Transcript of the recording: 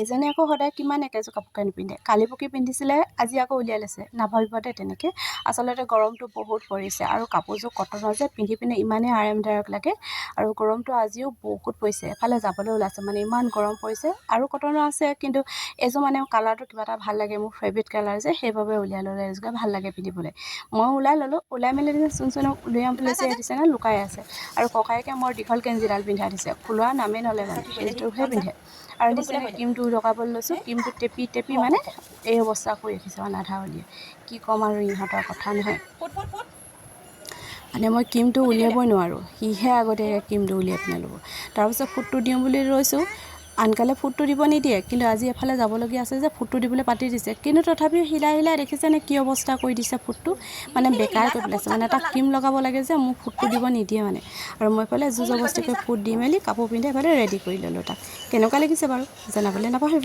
এজনে আকৌ সদায় কিমান একেযোৰ কাপোৰকে নিপিন্ধে, কালি পকি পিন্ধিছিলে আজি আকৌ উলিয়াই লৈছে। নাভাবিব দে তেনেকৈ। আচলতে গৰমটো বহুত পৰিছে আৰু কাপোৰযোৰ কটনৰ যে পিন্ধি পিনে ইমানেই আৰামদায়ক লাগে। আৰু গৰমটো আজিও বহুত পৰিছে, এফালে যাবলৈ ওলাইছে মানে ইমান গৰম পৰিছে। আৰু কটনৰ আছে, কিন্তু এইযোৰ মানে কালাৰটো কিবা এটা ভাল লাগে, মোৰ ফেভৰেট কালাৰ যে, সেইবাবে উলিয়াই ল'লে। এইযোৰ ভাল লাগে পিন্ধিবলৈ। মই ওলাই ল'লোঁ, ওলাই মেলি চোন উলিয়াম বুলি দিছে নে লুকাই আছে। আৰু ককায়েকে মোৰ দীঘল কেঞ্জিডাল পিন্ধাই দিছে, খোলোৱা নামেই নলে মানে সেইটোহে পিন্ধে। আৰু নিচিনা ক্ৰীমটো লগাবলৈ লৈছোঁ, ক্ৰীমটো টেপি টেপি মানে এই অৱস্থা কৰি ৰাখিছে মানে আধা উলিয়াই। কি ক'ম আৰু ইহঁতৰ কথা নহয়। মানে মই ক্ৰীমটো উলিয়াবই নোৱাৰোঁ, সিহে আগতীয়াকৈ ক্ৰীমটো উলিয়াই পিনে ল'ব। তাৰপিছত ফুটটো দিওঁ বুলি ৰৈছোঁ, আনকালে ফুটটো দিব নিদিয়ে, কিন্তু আজি এফালে যাবলগীয়া আছে যে ফুটটো দিবলৈ পাতি দিছে। কিন্তু তথাপিও হিলাই দেখিছেনে কি অৱস্থা কৰি দিছে ফুটটো, মানে বেকাৰ কৰি পেলাইছে। মানে তাক ক্ৰীম লগাব লাগে যে মোক ফুটটো দিব নিদিয়ে মানে। আৰু মই এইফালে জবৰদস্তিকৈ ফুট দি মেলি কাপোৰ পিন্ধি এইফালে ৰেডি কৰি ল'লোঁ তাক। কেনেকুৱা লাগিছে বাৰু জনাবলৈ নাপাহৰিব।